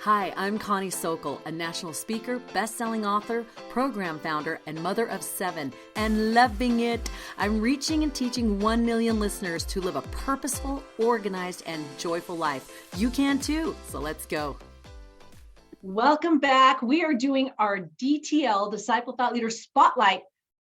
Hi, I'm Connie Sokol, a national speaker, best-selling author, program founder, and mother of 7, and loving it. I'm reaching and teaching 1 million listeners to live a purposeful, organized, and joyful life. You can too, so let's go. Welcome back. We are doing our DTL, Disciple Thought Leader Spotlight,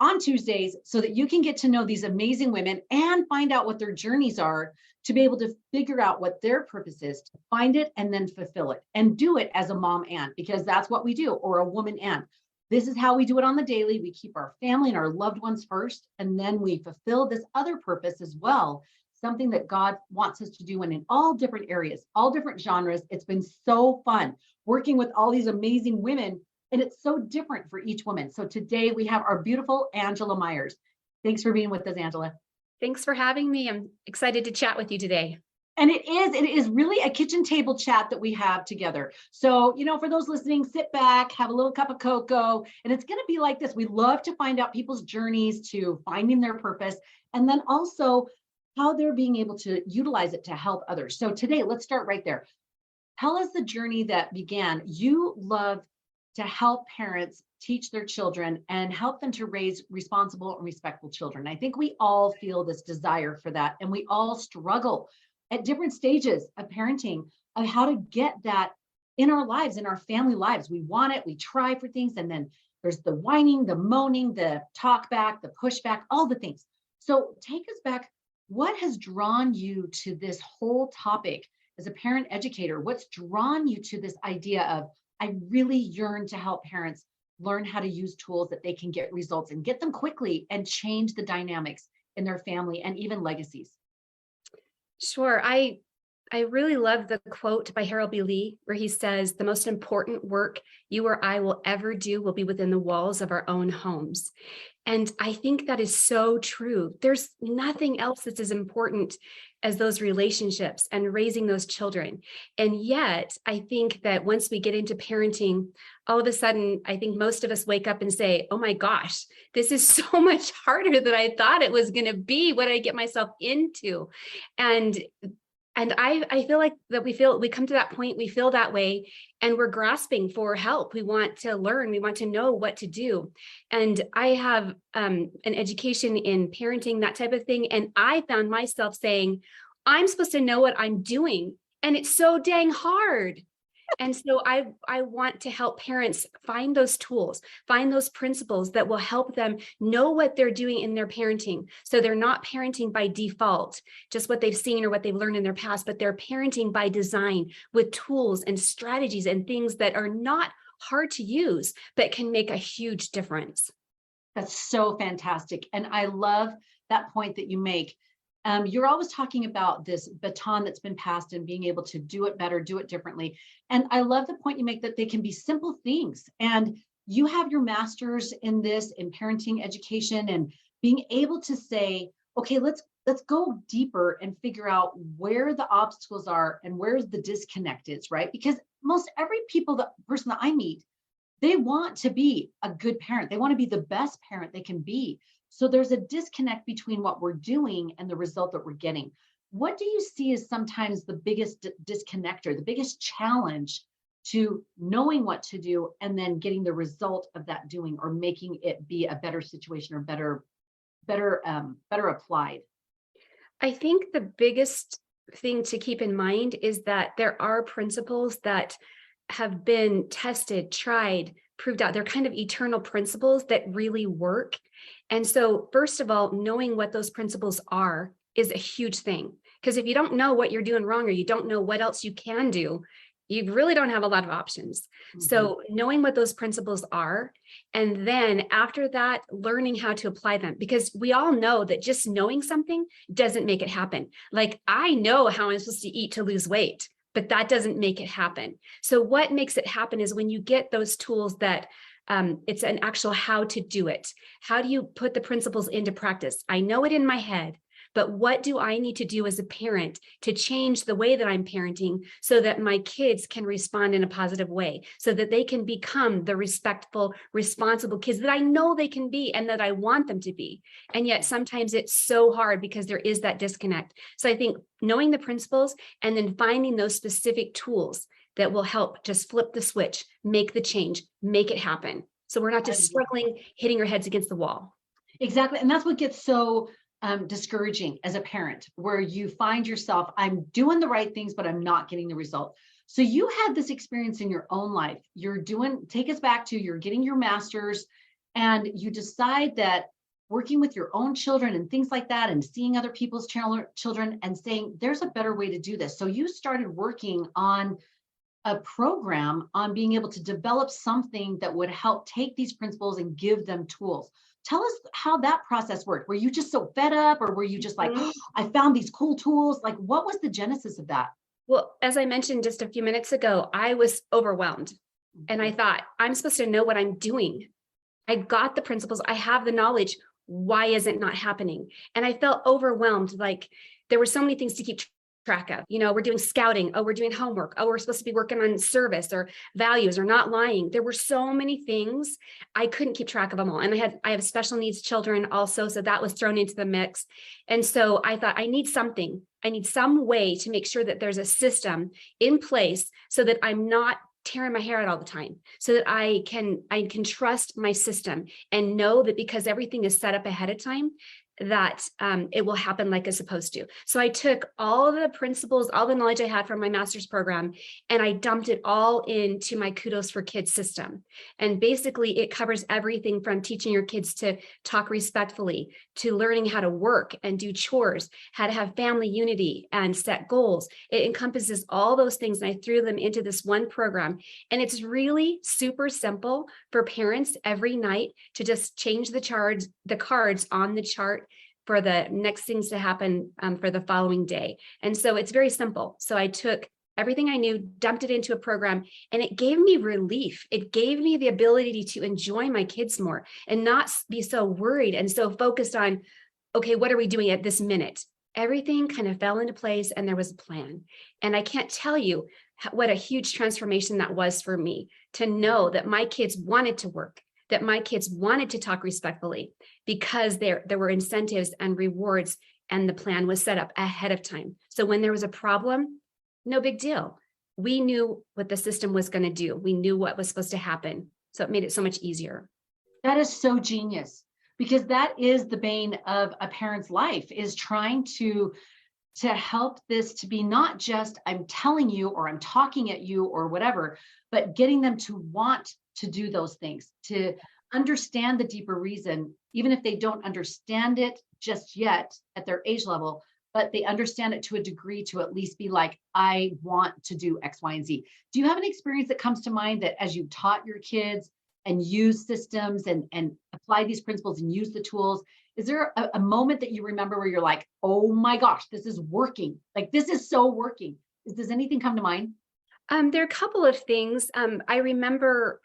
on Tuesdays so that you can get to know these amazing women and find out what their journeys are to be able to figure out what their purpose is, to find it and then fulfill it and do it as a mom and, because that's what we do, or a woman and. This is how we do it on the daily. We keep our family and our loved ones first, and then we fulfill this other purpose as well, something that God wants us to do, and in all different areas, all different genres. It's been so fun working with all these amazing women, and it's so different for each woman. So today we have our beautiful Angela Meyers. Thanks for being with us, Angela. Thanks for having me. I'm excited to chat with you today. And it is really a kitchen table chat that we have together. So, for those listening, sit back, have a little cup of cocoa, and it's going to be like this. We love to find out people's journeys to finding their purpose, and then also how they're being able to utilize it to help others. So today, let's start right there. Tell us the journey that began. You love to help parents teach their children and help them to raise responsible and respectful children. I think we all feel this desire for that, and we all struggle at different stages of parenting of how to get that in our lives, in our family lives. We want it, we try for things, and then there's the whining, the moaning, the talk back, the pushback, all the things. So take us back. What has drawn you to this whole topic as a parent educator? What's drawn you to this idea of, I really yearn to help parents learn how to use tools that they can get results and get them quickly and change the dynamics in their family and even legacies? Sure. I really love the quote by Harold B. Lee, where he says, the most important work you or I will ever do will be within the walls of our own homes. And I think that is so true. There's nothing else that's as important as those relationships and raising those children. And yet, I think that once we get into parenting, all of a sudden, I think most of us wake up and say, oh my gosh, this is so much harder than I thought it was going to be. What did I get myself into? And I feel like that we come to that point, we feel that way, and we're grasping for help. We want to learn, we want to know what to do. And I have an education in parenting, that type of thing. And I found myself saying, I'm supposed to know what I'm doing. And it's so dang hard. And so I want to help parents find those tools, find those principles that will help them know what they're doing in their parenting. So they're not parenting by default, just what they've seen or what they've learned in their past, but they're parenting by design with tools and strategies and things that are not hard to use, but can make a huge difference. That's so fantastic. And I love that point that you make. You're always talking about this baton that's been passed and being able to do it better, do it differently. And I love the point you make that they can be simple things. And you have your master's in this, in parenting education, and being able to say, okay, let's go deeper and figure out where the obstacles are and where the disconnect is, right? Because most every person that I meet, they want to be a good parent. They want to be the best parent they can be. So there's a disconnect between what we're doing and the result that we're getting. What do you see as sometimes the biggest disconnect or the biggest challenge to knowing what to do and then getting the result of that doing, or making it be a better situation or better applied? I think the biggest thing to keep in mind is that there are principles that have been tested, tried, proved out. They're kind of eternal principles that really work. And so, first of all, knowing what those principles are is a huge thing. Because if you don't know what you're doing wrong, or you don't know what else you can do, you really don't have a lot of options. Mm-hmm. So knowing what those principles are, and then after that, learning how to apply them, because we all know that just knowing something doesn't make it happen. Like, I know how I'm supposed to eat to lose weight, but that doesn't make it happen. So what makes it happen is when you get those tools that it's an actual how to do it. How do you put the principles into practice? I know it in my head, but what do I need to do as a parent to change the way that I'm parenting so that my kids can respond in a positive way, so that they can become the respectful, responsible kids that I know they can be and that I want them to be. And yet sometimes it's so hard because there is that disconnect. So I think knowing the principles and then finding those specific tools that will help just flip the switch, make the change, make it happen. So we're not just struggling, hitting our heads against the wall. Exactly. And that's what gets so discouraging as a parent, where you find yourself, I'm doing the right things, but I'm not getting the result. So you had this experience in your own life. Take us back to, you're getting your master's, and you decide that working with your own children and things like that, and seeing other people's children and saying, there's a better way to do this. So you started working on a program on being able to develop something that would help take these principles and give them tools. Tell us how that process worked. Were you just so fed up, or were you just like, oh, I found these cool tools? Like, what was the genesis of that? Well, as I mentioned just a few minutes ago, I was overwhelmed, and I thought, I'm supposed to know what I'm doing. I got the principles. I have the knowledge. Why is it not happening? And I felt overwhelmed. Like there were so many things to keep track of. We're doing scouting. Oh, we're doing homework. Oh, we're supposed to be working on service or values or not lying. There were so many things. I couldn't keep track of them all. And I have special needs children also. So that was thrown into the mix. And so I thought, I need something. I need some way to make sure that there's a system in place so that I'm not tearing my hair out all the time, so that I can trust my system and know that because everything is set up ahead of time, that it will happen like it's supposed to. So I took all the principles, all the knowledge I had from my master's program, and I dumped it all into my Kudos for Kids system. And basically it covers everything from teaching your kids to talk respectfully, to learning how to work and do chores, how to have family unity and set goals. It encompasses all those things. And I threw them into this one program. And it's really super simple for parents every night to just change the cards on the chart for the next things to happen for the following day. And so it's very simple. So I took everything I knew, dumped it into a program, and it gave me relief. It gave me the ability to enjoy my kids more and not be so worried and so focused on, okay, what are we doing at this minute? Everything kind of fell into place and there was a plan. And I can't tell you what a huge transformation that was for me, to know that my kids wanted to work, that my kids wanted to talk respectfully, because there were incentives and rewards, and the plan was set up ahead of time. So when there was a problem, no big deal. We knew what the system was going to do. We knew what was supposed to happen. So it made it so much easier. That is so genius, because that is the bane of a parent's life, is trying to help this to be not just I'm telling you or I'm talking at you or whatever, but getting them to want to do those things, to understand the deeper reason, even if they don't understand it just yet at their age level, but they understand it to a degree to at least be like, I want to do X, Y, and Z. Do you have an experience that comes to mind that as you taught your kids and use systems and apply these principles and use the tools, is there a moment that you remember where you're like, oh my gosh, this is working. Like, this is so working. Does anything come to mind? There are a couple of things. I remember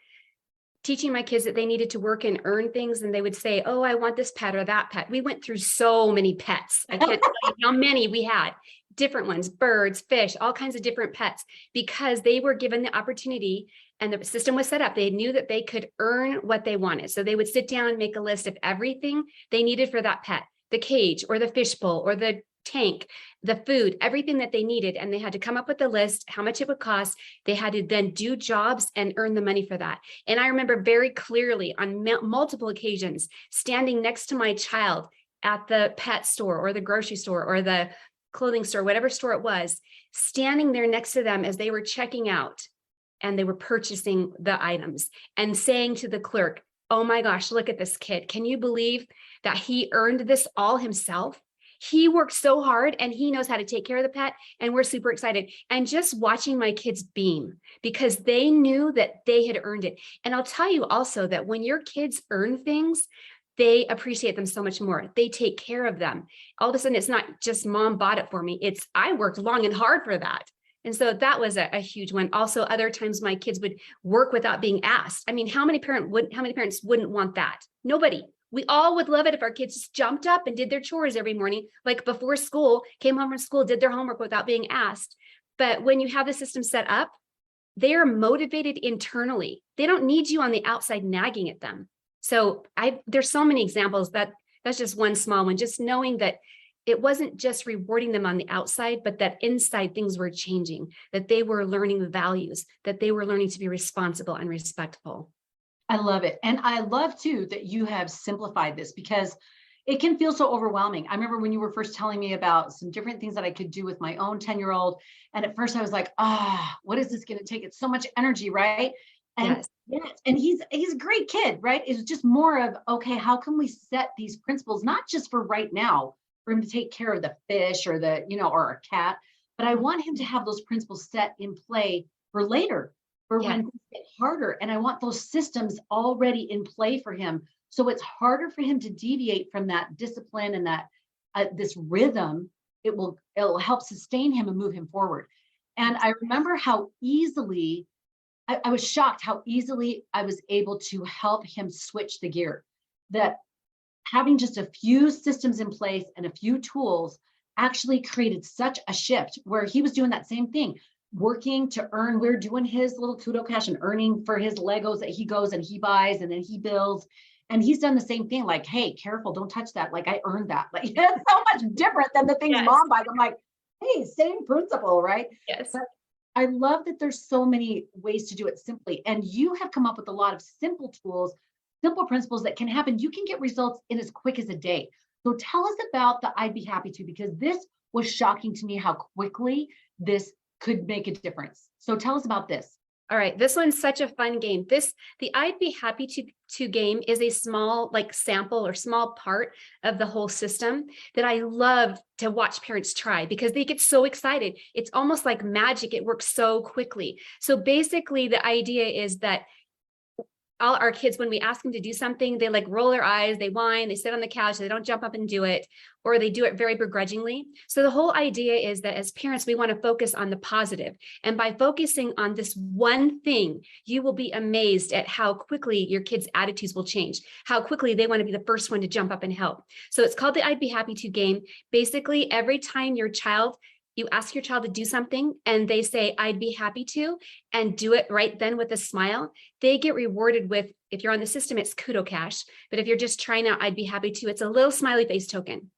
teaching my kids that they needed to work and earn things, and they would say, oh, I want this pet or that pet. We went through so many pets. I can't tell you how many we had, different ones, birds, fish, all kinds of different pets, because they were given the opportunity and the system was set up. They knew that they could earn what they wanted. So they would sit down and make a list of everything they needed for that pet, the cage or the fishbowl or the tank, the food, everything that they needed. And they had to come up with a list, how much it would cost. They had to then do jobs and earn the money for that. And I remember very clearly on multiple occasions, standing next to my child at the pet store or the grocery store or the clothing store, whatever store it was, standing there next to them as they were checking out and they were purchasing the items, and saying to the clerk, oh my gosh, look at this kid. Can you believe that he earned this all himself? He worked so hard and he knows how to take care of the pet, and we're super excited. And just watching my kids beam because they knew that they had earned it. And I'll tell you also that when your kids earn things, they appreciate them so much more. They take care of them. All of a sudden, it's not just mom bought it for me. It's I worked long and hard for that. And so that was a huge one. Also, other times my kids would work without being asked. I mean, how many parents wouldn't want that? Nobody. We all would love it if our kids just jumped up and did their chores every morning, like before school, came home from school, did their homework without being asked. But when you have the system set up, they are motivated internally. They don't need you on the outside nagging at them. So there's so many examples. That's just one small one, just knowing that it wasn't just rewarding them on the outside, but that inside things were changing, that they were learning values, that they were learning to be responsible and respectful. I love it. And I love too that you have simplified this because it can feel so overwhelming. I remember when you were first telling me about some different things that I could do with my own 10-year-old. And at first I was like, what is this going to take? It's so much energy, right? And yes, and he's a great kid, right? It's just more of, okay, how can we set these principles, not just for right now, for him to take care of the fish or the, or a cat, but I want him to have those principles set in play for later, for when things get harder. And I want those systems already in play for him. So it's harder for him to deviate from that discipline and that this rhythm. It'll help sustain him and move him forward. And I remember how easily, I was shocked how easily I was able to help him switch the gear. That having just a few systems in place and a few tools actually created such a shift where he was doing that same thing, working to earn. We're doing his little Kudo cash and earning for his Legos that he goes and he buys and then he builds. And he's done the same thing, like, hey, careful, don't touch that. Like, I earned that. Like, it's so much different than the things mom buys. I'm like, hey, same principle, right? Yes. But I love that there's so many ways to do it simply. And you have come up with a lot of simple tools, simple principles that can happen. You can get results in as quick as a day. So tell us about the I'd Be Happy To, because this was shocking to me how quickly this could make a difference. So tell us about this. All right, this one's such a fun game. The I'd Be Happy to game is a small sample or small part of the whole system that I love to watch parents try because they get so excited. It's almost like magic. It works so quickly. So basically the idea is that all our kids, when we ask them to do something, they roll their eyes, they whine, they sit on the couch, they don't jump up and do it, or they do it very begrudgingly. So the whole idea is that as parents, we want to focus on the positive. And by focusing on this one thing, you will be amazed at how quickly your kids' attitudes will change, how quickly they want to be the first one to jump up and help. So it's called the I'd Be Happy To game. Basically, every time you ask your child to do something and they say, I'd be happy to, and do it right then with a smile, they get rewarded with, if you're on the system, it's Kudo Cash. But if you're just trying out, I'd be happy to, it's a little smiley face token.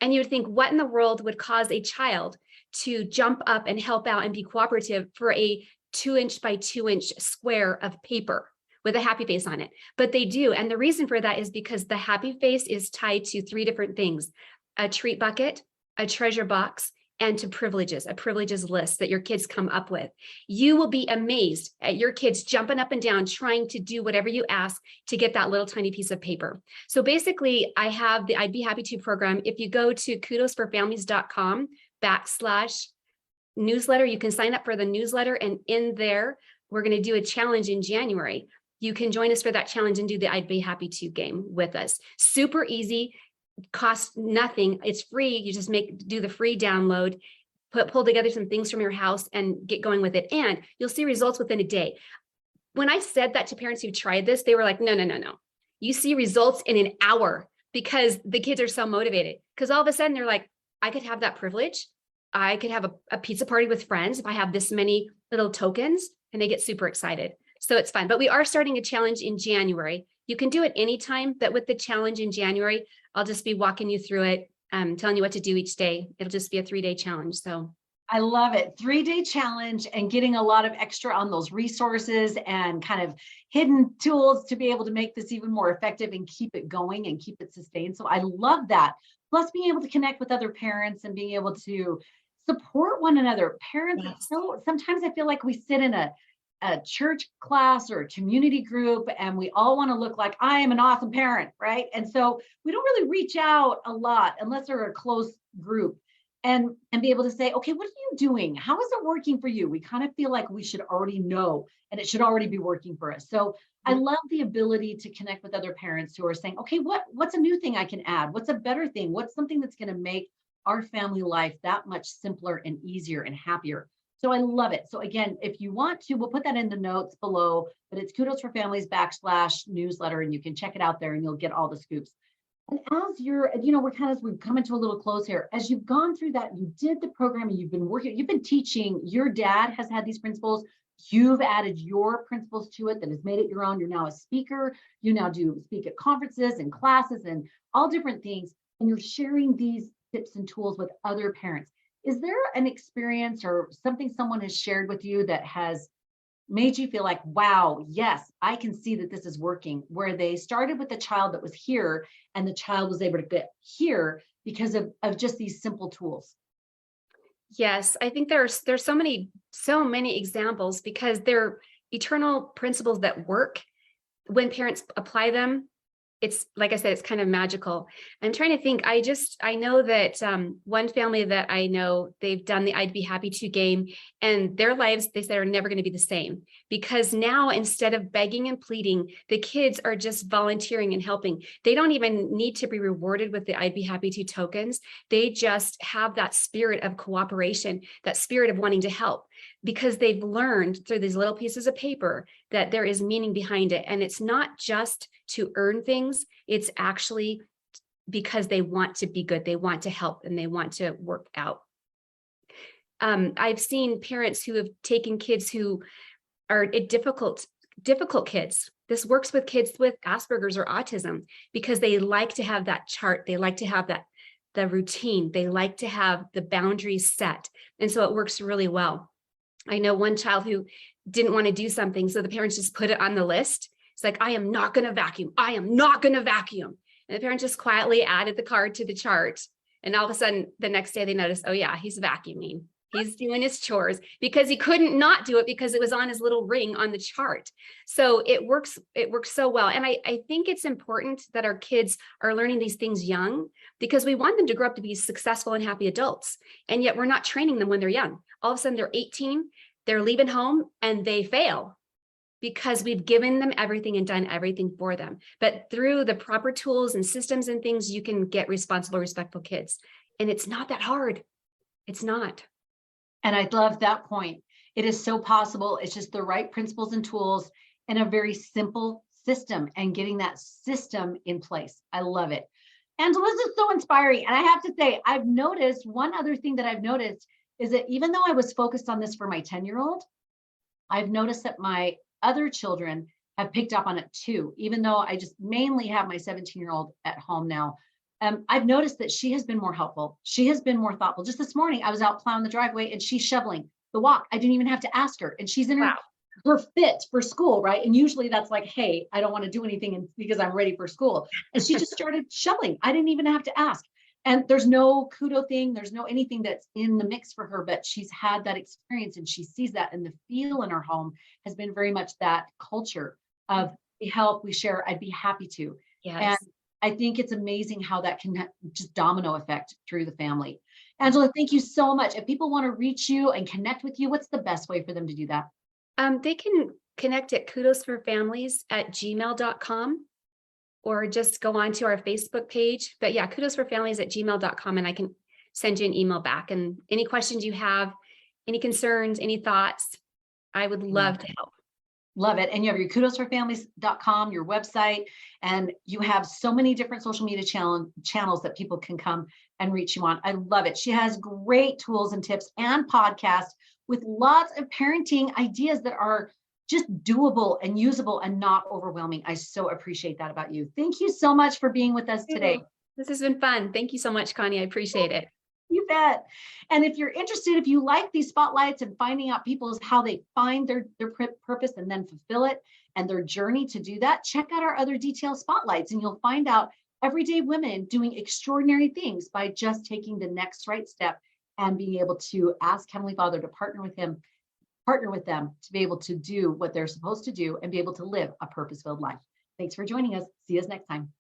And you would think, what in the world would cause a child to jump up and help out and be cooperative for a 2-inch by 2-inch square of paper with a happy face on it? But they do. And the reason for that is because the happy face is tied to 3 different things: a treat bucket, a treasure box, and to privileges, a privileges list that your kids come up with. You will be amazed at your kids jumping up and down, trying to do whatever you ask to get that little tiny piece of paper. So basically, I have the I'd Be Happy To program. If you go to kudosforfamilies.com/newsletter, you can sign up for the newsletter. And in there, we're going to do a challenge in January. You can join us for that challenge and do the I'd Be Happy To game with us. Super easy. Costs nothing. It's free. You just do the free download, pull together some things from your house and get going with it. And you'll see results within a day. When I said that to parents who tried this, they were like, no. You see results in an hour because the kids are so motivated. Because all of a sudden they're like, I could have that privilege. I could have a pizza party with friends if I have this many little tokens, and they get super excited. So it's fun. But we are starting a challenge in January. You can do it anytime, but with the challenge in January, I'll just be walking you through it, telling you what to do each day. It'll just be a 3-day challenge. So I love it. 3-day challenge and getting a lot of extra on those resources and kind of hidden tools to be able to make this even more effective and keep it going and keep it sustained. So I love that. Plus being able to connect with other parents and being able to support one another. Parents, so sometimes I feel like we sit in a church class or a community group and we all want to look like I am an awesome parent, right? And so we don't really reach out a lot unless they're a close group and be able to say, okay, what are you doing? How is it working for you? We kind of feel like we should already know and it should already be working for us. So I love the ability to connect with other parents who are saying, okay, what's a new thing I can add? What's a better thing? What's something that's going to make our family life that much simpler and easier and happier? So I love it. So again, if you want to, we'll put that in the notes below, but it's Kudos for Families /newsletter, and you can check it out there and you'll get all the scoops. And as you're, we've come into a little close here. As you've gone through that, you did the program and you've been teaching, your dad has had these principles. You've added your principles to it that has made it your own. You're now a speaker. You now speak at conferences and classes and all different things. And you're sharing these tips and tools with other parents. Is there an experience or something someone has shared with you that has made you feel like, wow, yes, I can see that this is working, where they started with the child that was here and the child was able to get here because of just these simple tools? Yes, I think there's so many examples because they're eternal principles that work when parents apply them. It's like I said, it's kind of magical. I'm trying to think. I know that one family that I know, they've done the I'd Be Happy to game, and their lives, they said, are never going to be the same, because now instead of begging and pleading, the kids are just volunteering and helping. They don't even need to be rewarded with the I'd Be Happy to tokens. They just have that spirit of cooperation, that spirit of wanting to help, because they've learned through these little pieces of paper that there is meaning behind it. And it's not just to earn things, it's actually because they want to be good, they want to help, and they want to work out. I've seen parents who have taken kids who are difficult kids. This works with kids with Asperger's or autism because they like to have that chart. They like to have the routine. They like to have the boundaries set. And so it works really well. I know one child who didn't want to do something, so the parents just put it on the list. It's like, I am not going to vacuum. I am not going to vacuum. And the parents just quietly added the card to the chart. And all of a sudden, the next day they noticed, oh yeah, he's vacuuming. He's doing his chores, because he couldn't not do it because it was on his little ring on the chart. So it works so well. And I think it's important that our kids are learning these things young, because we want them to grow up to be successful and happy adults. And yet we're not training them when they're young. All of a sudden they're 18, they're leaving home and they fail because we've given them everything and done everything for them. But through the proper tools and systems and things, you can get responsible, respectful kids. And it's not that hard. It's not. And I love that point. It is so possible. It's just the right principles and tools and a very simple system, and getting that system in place. I love it. Angela, this is so inspiring. And I have to say, I've noticed one other thing that I've noticed is that even though I was focused on this for my 10-year-old, I've noticed that my other children have picked up on it too, even though I just mainly have my 17-year-old at home now. I've noticed that she has been more helpful. She has been more thoughtful. Just this morning, I was out plowing the driveway and she's shoveling the walk. I didn't even have to ask her. And she's in her fit for school, right? And usually that's like, hey, I don't want to do anything because I'm ready for school. And she just started shoveling. I didn't even have to ask. And there's no kudo thing. There's no anything that's in the mix for her, but she's had that experience and she sees that. And the feel in our home has been very much that culture of we help, we share, I'd be happy to. Yes. And I think it's amazing how that can just domino effect through the family. Angela, thank you so much. If people want to reach you and connect with you, what's the best way for them to do that? They can connect at kudosforfamilies@gmail.com, or just go on to our Facebook page. But yeah, kudosforfamilies@gmail.com, and I can send you an email back. And any questions you have, any concerns, any thoughts, I would love to help. Love it. And you have your kudosforfamilies.com, your website, and you have so many different social media channels that people can come and reach you on. I love it. She has great tools and tips and podcasts with lots of parenting ideas that are just doable and usable and not overwhelming. I so appreciate that about you. Thank you so much for being with us today. This has been fun. Thank you so much, Connie. I appreciate it. You bet. And if you're interested, if you like these spotlights and finding out people's how they find their purpose and then fulfill it and their journey to do that, check out our other detailed spotlights and you'll find out everyday women doing extraordinary things by just taking the next right step and being able to ask Heavenly Father to partner with them to be able to do what they're supposed to do and be able to live a purpose-filled life. Thanks for joining us. See us next time.